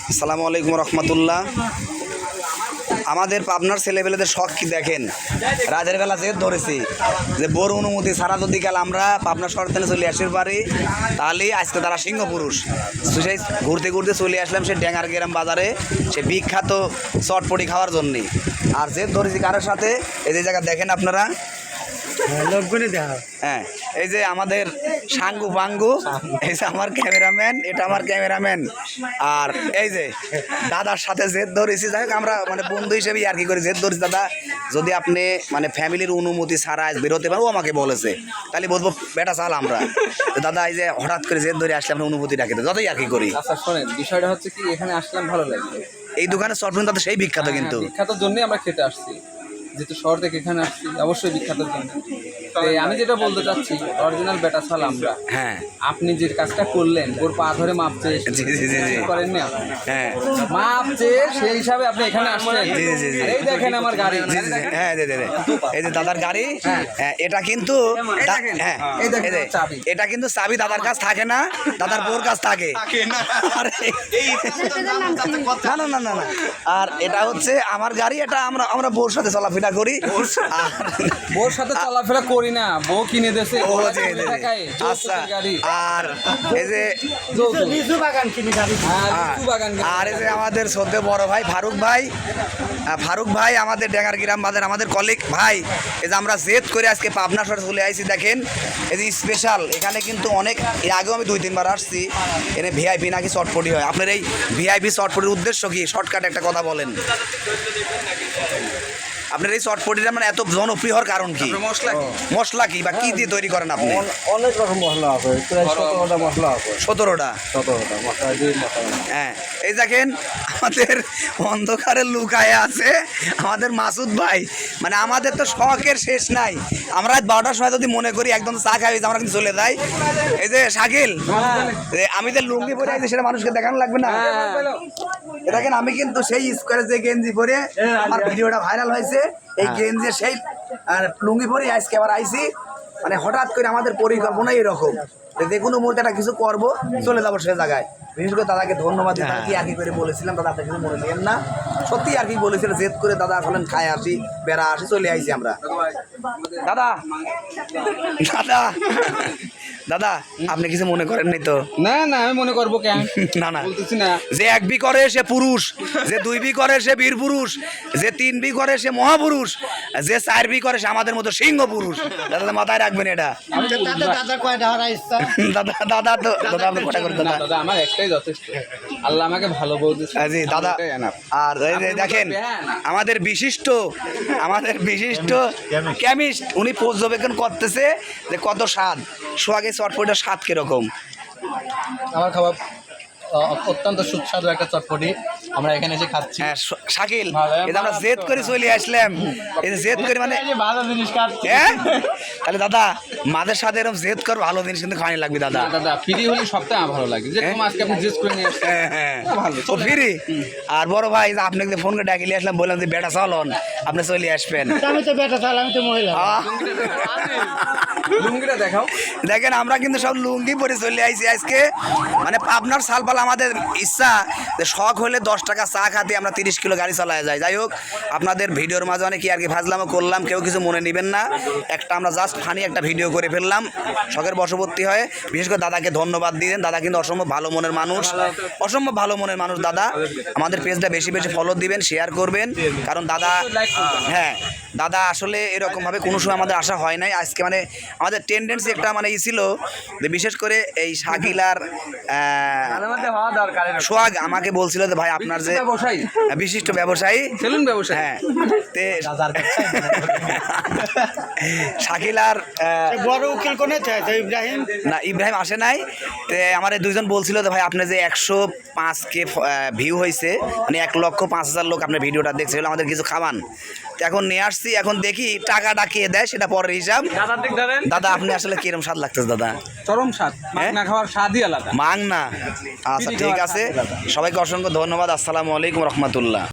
আসসালামু আলাইকুম রহমতুল্লাহ। আমাদের পাবনার ছেলেপেলেদের শখ কি দেখেন, রাতের বেলা জেদ ধরেছি যে বোর অনুমতি ছাড়া যদি কাল আমরা পাবনা শহর থেকে চলে আসতে পারি তাহলে আজকে তারা সিংহ পুরুষ। সেই ঘুরতে ঘুরতে চলে আসলাম সে ড্যাঙ্গার গ্রাম বাজারে, সে বিখ্যাত চটপটি খাওয়ার জন্যে। আর জেদ ধরেছি কারোর সাথে, এই যে জায়গা দেখেন আপনারা, হ্যাঁ এই যে আমাদের সাঙ্গু পাঙ্গু, এই যে আমার ক্যামেরাম্যান, এটা আমার ক্যামেরাম্যান, আর এই যে দাদার সাথে জেদ ধরেছি। যাই হোক আমরা মানে বন্ধু হিসেবেই আর কি করে জেদ ধরেছি, দাদা যদি আপনি মানে ফ্যামিলির অনুমতি ছাড়া বেরোতে পারো, ও আমাকে বলেছে, তাহলে বলবো বেটা চাল আমরা। তো দাদা এই যে হঠাৎ করে জেদ ধরে আসলে আমরা অনুমতি রাখি যতই আর কি করি। আচ্ছা শোনেন, বিষয়টা হচ্ছে কি, এখানে আসলাম ভালো লাগে। এই দোকানে চটপটি দাদা সেই বিখ্যাত, কিন্তু বিখ্যাত জন্যই আমরা খেতে আসছি, যেহেতু শহর থেকে এখানে আসছি অবশ্যই বিখ্যাত জন্য। আমি যেটা বলতে চাচ্ছি, অরিজিনাল বেটা ছাল আমরা। হ্যাঁ আপনি যে কাজটা করলেন, ওর পা ধরে মাপ চেয়ে করেন না, হ্যাঁ মাপ চেয়ে সেই হিসাবে আপনি এখানে আসছেন। এই দেখেন আমার গাড়ি, হ্যাঁ এই যে দাদার গাড়ি, হ্যাঁ এটা কিন্তু হ্যাঁ এটা কিন্তু চাবি দাদার কাছ থাকে না, দাদার বোর কাছ থাকে। না না না না, আর এটা হচ্ছে আমার গাড়ি, এটা আমরা বোর সাথে চলাফেরা করি। বোর সাথে চলাফেরা করি না, বউ কিনে দেছে। আচ্ছা, আর এই যে আর এই যে আমাদের সদ্য বড় ভাই ফারুক ভাই আমাদের ড্যাঙ্গার গ্রাম বাজার আমাদের কলিগ ভাই, এই যে আমরা জেদ করে আজকে পাবনা শহরে চলে আসছি। দেখেন এই যে স্পেশাল, এখানে কিন্তু অনেক, এর আগেও আমি 2-3 বার আসছি, এখানে ভিআইপি নাকি চটপটি হয়। আপনার এই ভিআইপি চটপটির উদ্দেশ্য কি, শর্টকাট একটা কথা বলেন। আপনার এই চটপটিটা মানে এত জনপ্রিয় হওয়ার কারণ কি? মশলা কি বা কি দিয়ে তৈরি করেন আপনি? অনেক রকম মশলা আছে, প্রায় 17টা মশলা আছে। 17টা মশলা দিয়ে হ্যাঁ এই দেখেন আমাদের অন্ধকারে লুকায়ে আছে আমাদের মাসুদ ভাই। মানে আমাদের তো শখের শেষ নাই, আমরা 12টার সময় যদি মনে করি একদম চা খাই আমরা কিন্তু চলে যাই। এই যে শাকিল, আমি যে লুঙ্গি পরে আছি সেটা মানুষকে দেখানো লাগবে না। দেখেন আমি কিন্তু সেই স্কোয়ারে যে গেঞ্জি পরে আমার ভিডিওটা ভাইরাল হয়েছে, এই গেঞ্জি সেই লুঙ্গি পরে আজকে আবার আইসি। মানে হঠাৎ করে আমাদের পরিকল্পনা এরকম যে কোনো মুহূর্তে একটা কিছু করবো, চলে যাবো সে জায়গায়। বিশেষ করে দাদাকে ধন্যবাদ কি আর কি করে বলেছিলাম, দাদা আপনি কিছু মনে নিলেন না, সত্যি আর কি বলেছিলেন জেদ করে দাদা আসলেন, খায় আসি বেড়া আসি চলে আইসি আমরা। দাদা দাদা দাদা আপনি কিছু মনে করেন নাই তো? না না, আমি মনে করবো কেন, না না বলতেছি না। যে 1 বি করে সে পুরুষ, যে 2 বি করে সে বীর পুরুষ, যে 3 বি করে সে মহাপুরুষ, যে 4 বি করে সে আমাদের মতো সিংহ পুরুষ। দাদা মাথায় রাখবেন এটা। দাদা তো দাদা আপনি কটা করে দাদা? দাদা আমার একটাই যথেষ্ট, আল্লাহ আমাকে ভালো বলতেছে। জি দাদা, আর এই যে দেখেন আমাদের বিশিষ্ট কেমিস্ট, উনি পর্যবেক্ষণ করতেছে যে কত স্বাদ, সোহাগে চটপটিটার স্বাদ কিরকম। আমার খাবার অত্যন্ত সুস্বাদু একটা চটপটি, আমরা এখানে এসে খাচ্ছি। হ্যাঁ শাকিল, এই যে আমরা জেদ করে চলে আসলাম, এই যে জেদ করে মানে ভালো জিনিস খাচ্ছি। হ্যাঁ তাহলে দাদা মাদের সাথে এরকম জেদ কর, ভালো জিনিস কিন্তু খাওয়ানি লাগবে দাদা। দাদা ফ্রি হলে সবটাই আমার ভালো লাগে, যে তোমার আজকে আপনি জিজ্ঞেস করে নিয়ে আসছেন। হ্যাঁ ও ফিরি। আর বড় ভাই আপনাকে ফোন করে ডাকিলে আসলাম, বললাম যে বেটা চলন আপনি চলে আসবেন। আমি তো বেটা চাল, আমি তো মহিলা। লুঙ্গিটা দেখাও। দেখেন আমরা কিন্তু সব লুঙ্গি পরে চলে আইছি আজকে। মানে পাবনার সালপাল আমাদের ইচ্ছা যে শখ হলে 10 টাকা চা খাতে আমরা 30 কিলো গাড়ি চালায় যাই। যাই হোক আপনাদের ভিডিওর মাঝে অনেক কি আর কি ফাজলামও করলাম, কেউ কিছু মনে নেবেন না। একটা আমরা জাস্ট ফানি একটা ভিডিও করে ফেললাম শখের বশবর্তী হয়ে। বিশেষ করে দাদাকে ধন্যবাদ দিলেন, দাদা কিন্তু অসম্ভব ভালো মনের মানুষ, অসম্ভব ভালো মনের মানুষ দাদা। আমাদের পেজটা বেশি বেশি ফলো দিবেন, শেয়ার করবেন, কারণ দাদা হ্যাঁ দাদা আসলে এরকমভাবে কোনো সময় আমাদের আশা হয় নাই। আজকে মানে আমাদের টেন্ডেন্সি একটা মানে ছিল যে বিশেষ করে এই শাকিল আর সোহাগ আমাকে বলছিল যে ভাই আপনার যে বিশিষ্ট ব্যবসায়ী, সেলুন ব্যবসায়ী, হ্যাঁ তে শাকিল আর বড় উকিল কোনে ইব্রাহিম, না ইব্রাহিম আসে নাই। তে আমার এই দুইজন বলছিল যে ভাই আপনি যে 105K ভিউ হয়েছে, মানে 1,05,000 লোক আপনার ভিডিওটা দেখছে, আমাদের কিছু খাওয়ান। তো এখন নিয়ে আসছি, এখন দেখি টাকাটা কে দেয় সেটা পরের হিসাব। দাদা আপনি আসলে কিরম স্বাদ লাগতেছে দাদা? চরম স্বাদ, মাংনা খাওয়ার স্বাদই আলাদা। মাংনা। আচ্ছা ঠিক আছে, সবাইকে অসংখ্য ধন্যবাদ। আসসালামু আলাইকুম রহমতুল্লাহ।